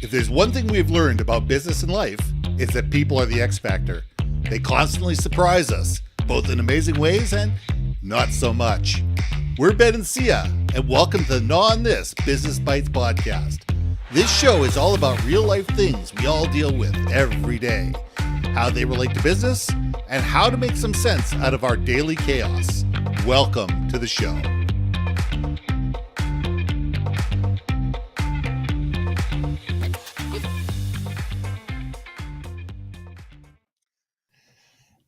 If there's one thing we've learned about business and life, it's that people are the X factor. They constantly surprise us, both in amazing ways and not so much. We're Ben and Syya, and welcome to the Gnaw on This Business Bytes podcast. This show is all about real life things we all deal with every day, how they relate to business, and how to make some sense out of our daily chaos. Welcome to the show.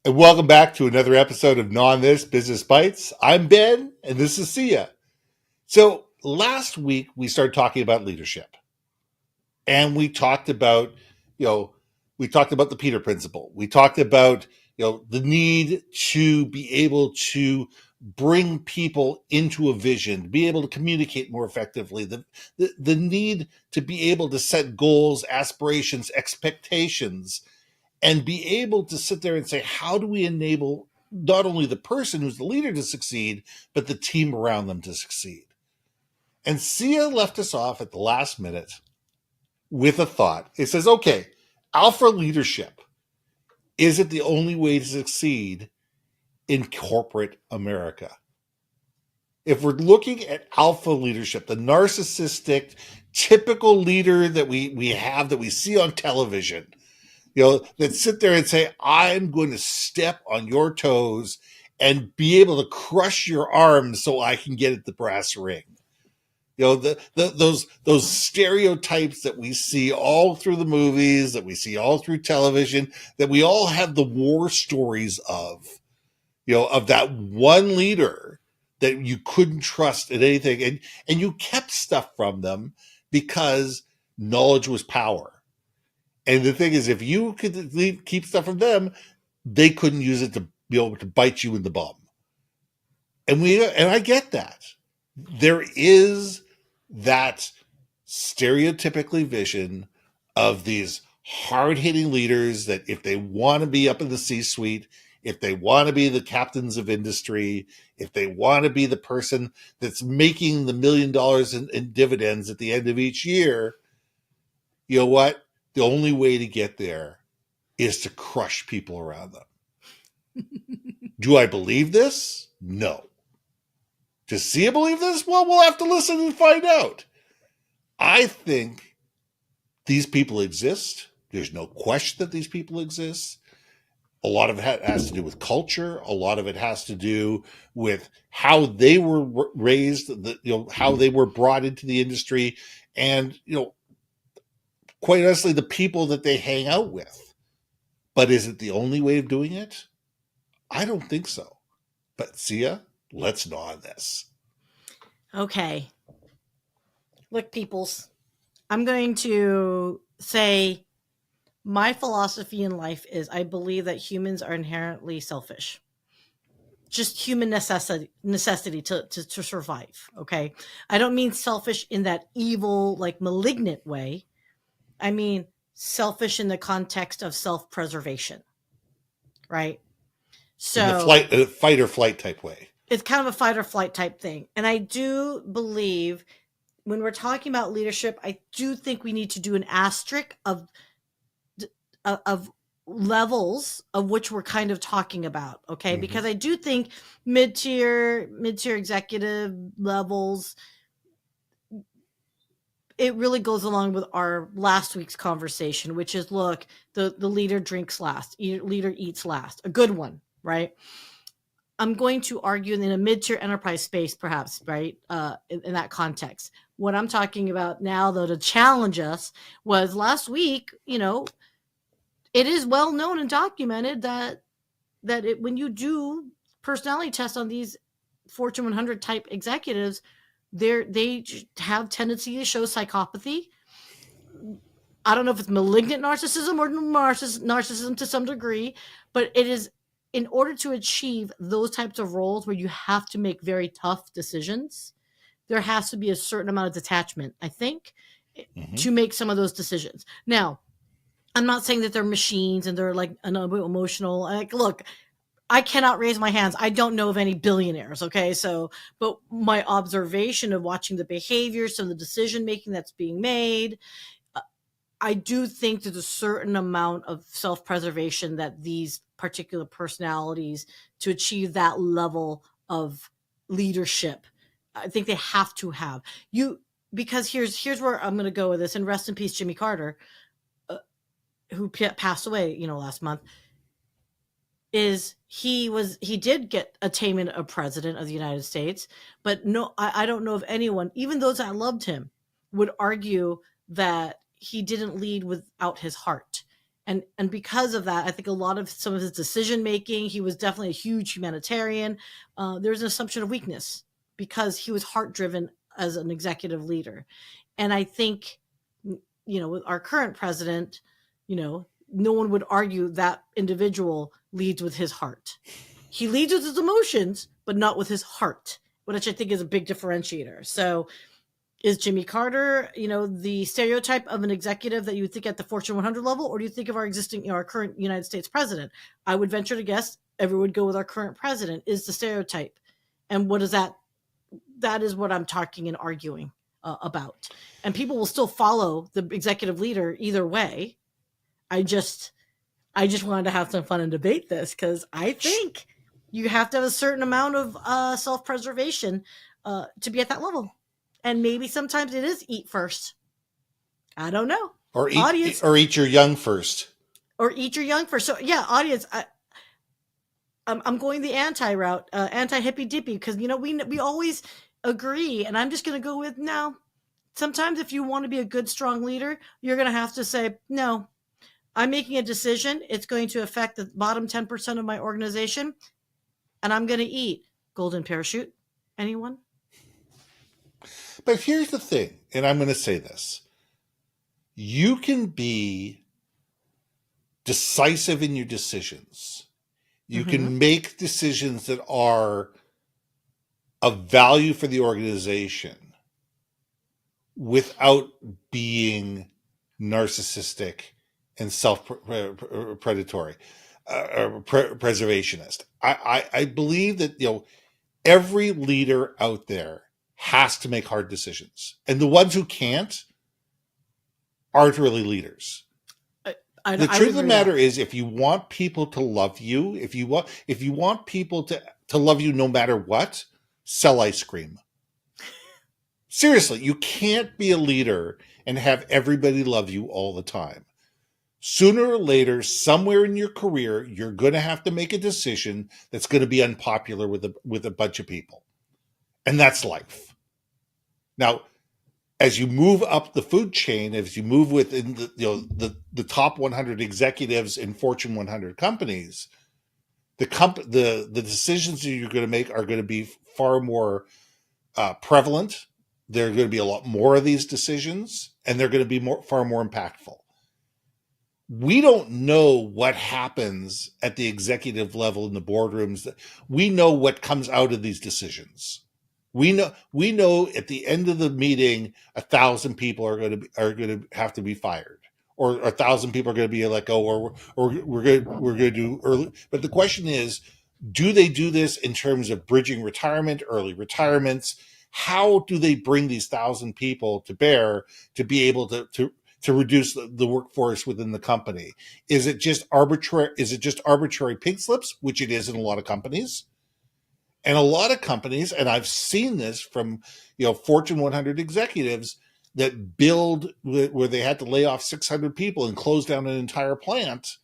And welcome back to another episode of Gnaw on This Business Bytes. I'm Ben, and this is Syya. So last week we started talking about leadership, and we talked about, the Peter Principle. We talked about, the need to be able to bring people into a vision, be able to communicate more effectively, the need to be able to set goals, aspirations, expectations, and be able to sit there and say, how do we enable not only the person who's the leader to succeed, but the team around them to succeed? And Syya left us off at the last minute with a thought. It says, okay, alpha leadership. Is it the only way to succeed in corporate America? If we're looking at alpha leadership, the narcissistic, typical leader that we have, that we see on television, that sit there and say, I'm going to step on your toes and be able to crush your arms so I can get at the brass ring. Those stereotypes that we see all through the movies, that we see all through television, that we all have the war stories of that one leader that you couldn't trust in anything. And you kept stuff from them because knowledge was power. And the thing is, if you could keep stuff from them, they couldn't use it to be able to bite you in the bum. And I get that. There is that stereotypically vision of these hard-hitting leaders that if they want to be up in the C-suite, if they want to be the captains of industry, if they want to be the person that's making the $1 million in dividends at the end of each year, you know what? The only way to get there is to crush people around them. Do I believe this? No. Does Syya believe this? Well, we'll have to listen and find out. I think these people exist. There's no question that these people exist. A lot of it has to do with culture. A lot of it has to do with how they were raised, how they were brought into the industry, and, quite honestly, the people that they hang out with. But is it the only way of doing it? I don't think so. But Syya, let's gnaw on this. Okay. Look, peoples, I'm going to say my philosophy in life is I believe that humans are inherently selfish. Just human necessity to survive, okay? I don't mean selfish in that evil, malignant way. I mean selfish in the context of self-preservation, right? So in a fight or flight type way. It's kind of a fight or flight type thing. And I do believe when we're talking about leadership, I do think we need to do an asterisk of levels of which we're kind of talking about, okay? Mm-hmm. Because I do think mid-tier executive levels, it really goes along with our last week's conversation, which is, look, the leader drinks last, leader eats last, a good one, right? I'm going to argue in a mid-tier enterprise space, perhaps, right, in that context. What I'm talking about now, though, to challenge us was last week, it is well known and documented that when you do personality tests on these Fortune 100 type executives, they have tendency to show psychopathy. I don't know if it's malignant narcissism or narcissism to some degree, but it is in order to achieve those types of roles where you have to make very tough decisions, there has to be a certain amount of detachment, I think, to make some of those decisions. Now, I'm not saying that they're machines and they're emotional. Look, I cannot raise my hands. I don't know of any billionaires. Okay. But my observation of watching the behavior, some of the decision making that's being made, I do think there's a certain amount of self-preservation that these particular personalities, to achieve that level of leadership, I think they have to have. You Because here's where I'm going to go with this. And rest in peace, Jimmy Carter, uh, who passed away, last month. He did get attainment of president of the United States, but no, I don't know if anyone, even those that loved him, would argue that he didn't lead without his heart. And because of that, I think a lot of some of his decision making, he was definitely a huge humanitarian. There's an assumption of weakness because he was heart driven as an executive leader. And I think, with our current president, no one would argue that individual leads with his heart. He leads with his emotions, but not with his heart, which I think is a big differentiator. So is Jimmy Carter, the stereotype of an executive that you would think at the Fortune 100 level, or do you think of our current United States president? I would venture to guess everyone would go with our current president is the stereotype. And what is that? That is what I'm talking and arguing about. And people will still follow the executive leader either way. I just wanted to have some fun and debate this because I think you have to have a certain amount of self-preservation to be at that level. And maybe sometimes it is eat first. I don't know. Or eat your young first. Or eat your young first. So yeah, audience, I'm going the anti route, anti-hippy dippy, because we always agree, and I'm just going to go with no. Sometimes if you want to be a good, strong leader, you're going to have to say no. I'm making a decision. It's going to affect the bottom 10% of my organization, and I'm going to eat. Golden parachute. Anyone? But here's the thing, and I'm going to say this. You can be decisive in your decisions. You can make decisions that are of value for the organization without being narcissistic and self-predatory, preservationist. I believe that every leader out there has to make hard decisions, and the ones who can't aren't really leaders. The truth of the matter is, if you want people to love you, if you want people to love you no matter what, sell ice cream. Seriously, you can't be a leader and have everybody love you all the time. Sooner or later, somewhere in your career, you're going to have to make a decision that's going to be unpopular with a bunch of people. And that's life. Now, as you move up the food chain, as you move within the top 100 executives in Fortune 100 companies, the decisions that you're going to make are going to be far more prevalent. There are going to be a lot more of these decisions, and they're going to be far more impactful. We don't know what happens at the executive level in the boardrooms. We know what comes out of these decisions. We know at the end of the meeting, 1,000 people are going to have to be fired, or 1,000 people are going to be let go, or we're going to do early. But the question is, do they do this in terms of bridging retirement, early retirements? How do they bring these 1,000 people to bear to be able to reduce the workforce within the company? Is it just arbitrary pink slips, which it is in a lot of companies? And a lot of companies, and I've seen this from Fortune 100 executives that build where they had to lay off 600 people and close down an entire plant,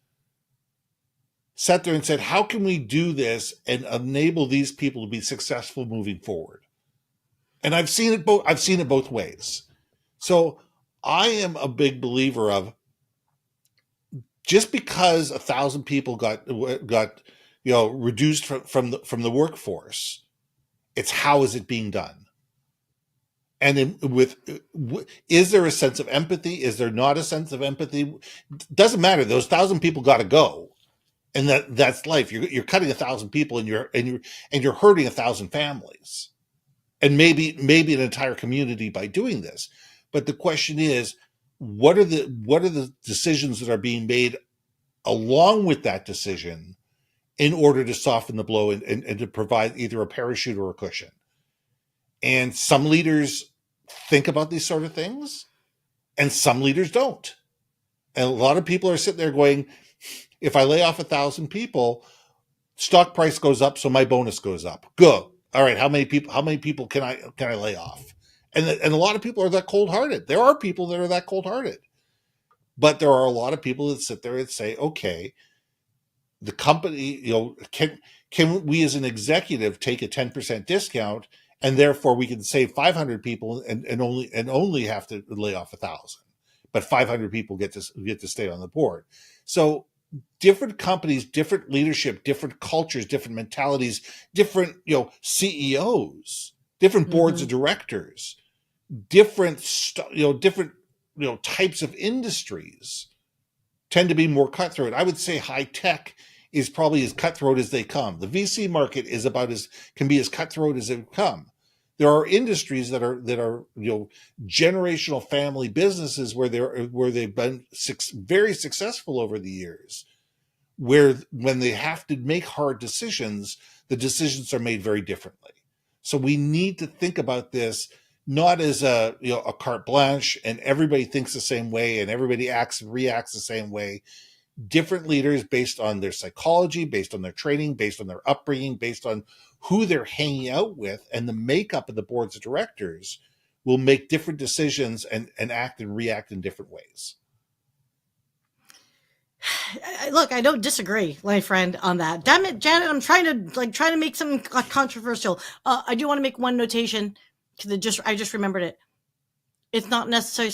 sat there and said, how can we do this and enable these people to be successful moving forward? And I've seen it both ways. So I am a big believer of, just because 1,000 people got reduced from the workforce, it's how is it being done? And is there a sense of empathy? Is there not a sense of empathy? Doesn't matter. Those 1,000 people got to go, and that's life. You're cutting 1,000 people, and you're hurting 1,000 families, and maybe an entire community by doing this. But the question is, what are the decisions that are being made along with that decision in order to soften the blow and to provide either a parachute or a cushion? And some leaders think about these sort of things, and some leaders don't. And a lot of people are sitting there going, if I lay off 1,000 people, stock price goes up, so my bonus goes up. Good. All right, how many people can I lay off? And a lot of people are that cold hearted. There are people that are that cold hearted, but there are a lot of people that sit there and say, okay, the company, can we as an executive take a 10% discount, and therefore we can save 500 people and only have to lay off 1,000, but 500 people get to stay on the board. So different companies, different leadership, different cultures, different mentalities, different CEOs, different boards of directors, different types of industries tend to be more cutthroat. I would say high tech is probably as cutthroat as they come. The VC market is can be as cutthroat as they come. There are industries that are generational family businesses where they've been very successful over the years, where when they have to make hard decisions, the decisions are made very differently. So we need to think about this not as a carte blanche and everybody thinks the same way and everybody acts and reacts the same way. Different leaders, based on their psychology, based on their training, based on their upbringing, based on who they're hanging out with and the makeup of the boards of directors, will make different decisions and act and react in different ways. Look, I don't disagree, my friend, on that. Damn it, Janet, I'm trying to make something controversial. I do want to make one notation because I just remembered it. It's not necessarily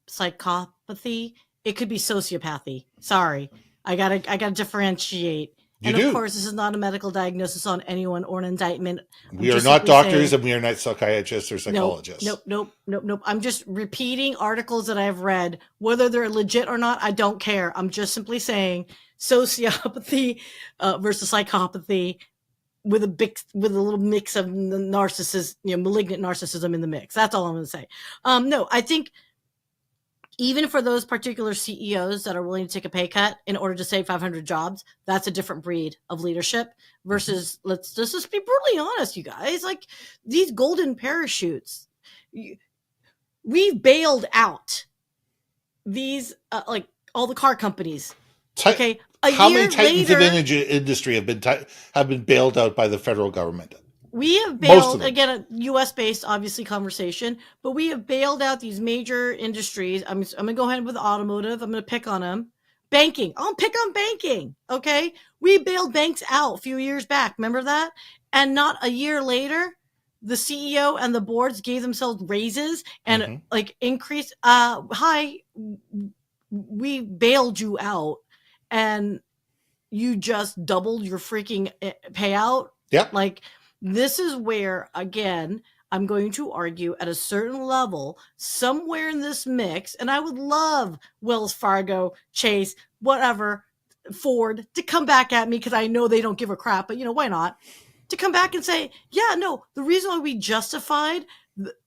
psychopathy. It could be sociopathy. Sorry, I gotta differentiate. Of course, this is not a medical diagnosis on anyone or an indictment. We are not doctors and we are not psychiatrists or psychologists. Nope. I'm just repeating articles that I've read. Whether they're legit or not, I don't care. I'm just simply saying sociopathy versus psychopathy with a little mix of narcissism, malignant narcissism in the mix. That's all I'm going to say. No, I think even for those particular CEOs that are willing to take a pay cut in order to save 500 jobs, that's a different breed of leadership versus, let's just be brutally honest, you guys, like these golden parachutes, we've bailed out these, like all the car companies. Okay. How many titans of industry have been bailed out by the federal government? We have bailed, again, a U.S.-based, obviously, conversation, but we have bailed out these major industries. I'm going to go ahead with automotive. I'm going to pick on them. Banking. I'll pick on banking, okay? We bailed banks out a few years back. Remember that? And not a year later, the CEO and the boards gave themselves raises and, increased. Hi, we bailed you out, and you just doubled your freaking payout. Yep. This is where, again, I'm going to argue at a certain level, somewhere in this mix, and I would love Wells Fargo, Chase, whatever, Ford, to come back at me because I know they don't give a crap, but, why not? To come back and say, yeah, no, the reason why we justified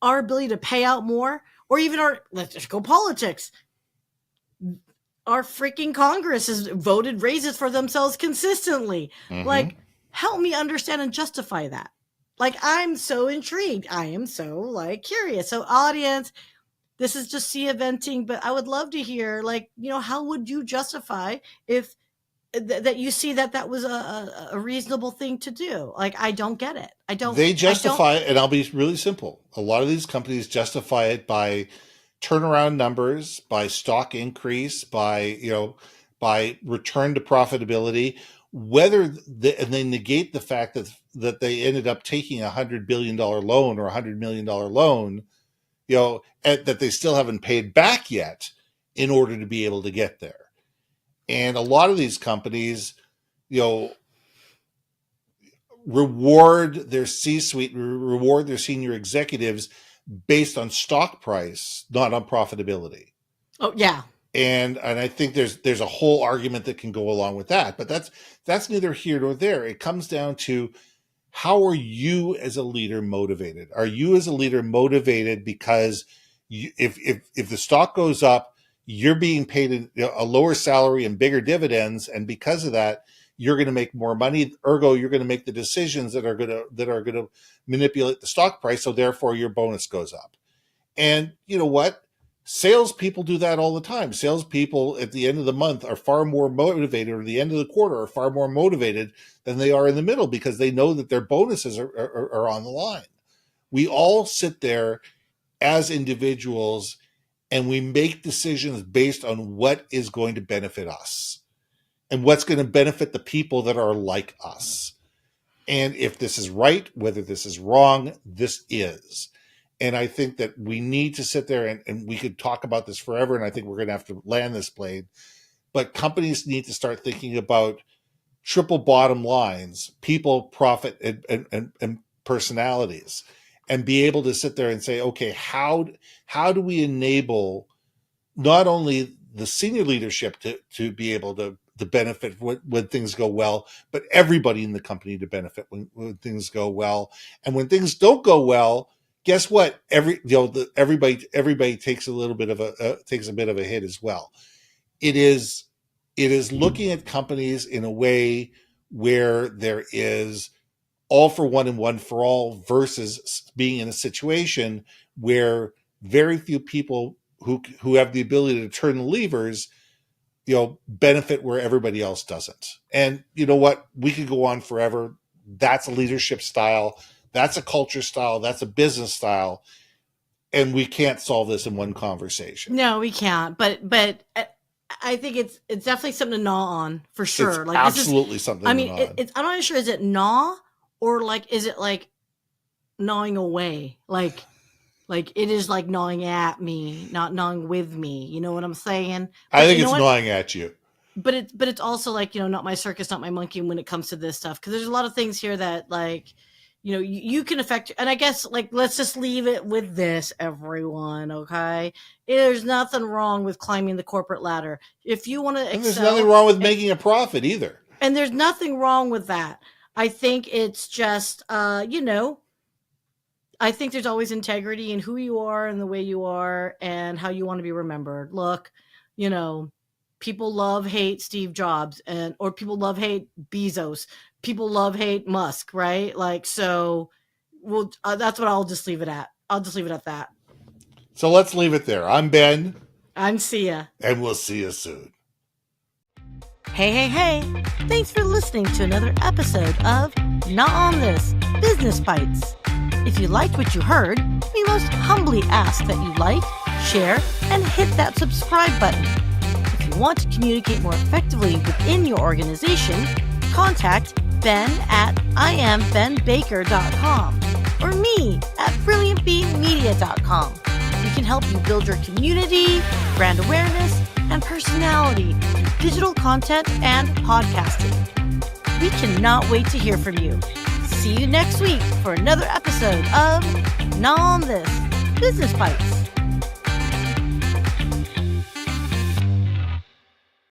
our ability to pay out more, or even let's just go politics, our freaking Congress has voted raises for themselves consistently. Help me understand and justify that. I'm so intrigued. I am so curious. So audience, this is just Syya venting, but I would love to hear, how would you justify if that you see that was a reasonable thing to do? I don't get it. They justify it, and I'll be really simple. A lot of these companies justify it by turnaround numbers, by stock increase, by return to profitability. And they negate the fact that they ended up taking $100 billion loan or $100 million loan, that they still haven't paid back yet in order to be able to get there. And a lot of these companies, reward their C-suite, reward their senior executives based on stock price, not on profitability. Oh, yeah. And I think there's a whole argument that can go along with that, but that's neither here nor there. It comes down to, how are you as a leader motivated? Are you as a leader motivated because if the stock goes up, you're being paid a lower salary and bigger dividends, and because of that, you're going to make more money. Ergo, you're going to make the decisions that are going to manipulate the stock price. So therefore, your bonus goes up. And you know what? Salespeople do that all the time. Salespeople at the end of the month are far more motivated, or the end of the quarter are far more motivated than they are in the middle, because they know that their bonuses are on the line. We all sit there as individuals and we make decisions based on what is going to benefit us and what's going to benefit the people that are like us. And if this is right, whether this is wrong, this is. And I think that we need to sit there, and we could talk about this forever, and I think we're going to have to land this plane. But companies need to start thinking about triple bottom lines, people, profit, and personalities, and be able to sit there and say, okay, how do we enable not only the senior leadership to be able to benefit when things go well, but everybody in the company to benefit when things go well. And when things don't go well, guess what? Everybody takes a bit of a hit as well. It is looking at companies in a way where there is all for one and one for all, versus being in a situation where very few people who have the ability to turn the levers, benefit where everybody else doesn't. And you know what? We could go on forever. That's a leadership style. That's a culture style. That's a business style. And we can't solve this in one conversation. No, we can't. But I think it's definitely something to gnaw on, for sure. It's absolutely something to gnaw on. I'm not sure, is it gnaw, or is it gnawing away? It is gnawing at me, not gnawing with me. You know what I'm saying? But I think it's gnawing at you. But it's also not my circus, not my monkey when it comes to this stuff. Because there's a lot of things here that you can affect. And I guess let's just leave it with this, everyone. Okay, there's nothing wrong with climbing the corporate ladder if you want to excel. And there's nothing wrong with making a profit either. And there's nothing wrong with that. I think it's just I think there's always integrity in who you are and the way you are and how you want to be remembered. Look, people love, hate Steve Jobs, or people love, hate Bezos. People love, hate Musk, right? So that's what I'll just leave it at. I'll just leave it at that. So let's leave it there. I'm Ben. I'm Syya. And we'll see you soon. Hey. Thanks for listening to another episode of Not On This, Business Bytes. If you liked what you heard, we most humbly ask that you like, share, and hit that subscribe button. If you want to communicate more effectively within your organization, contact Ben at iambenbaker.com or me at brilliantbemedia.com. We can help you build your community, brand awareness, and personality through digital content and podcasting. We cannot wait to hear from you. See you next week for another episode of Gnaw on This, Business Bytes.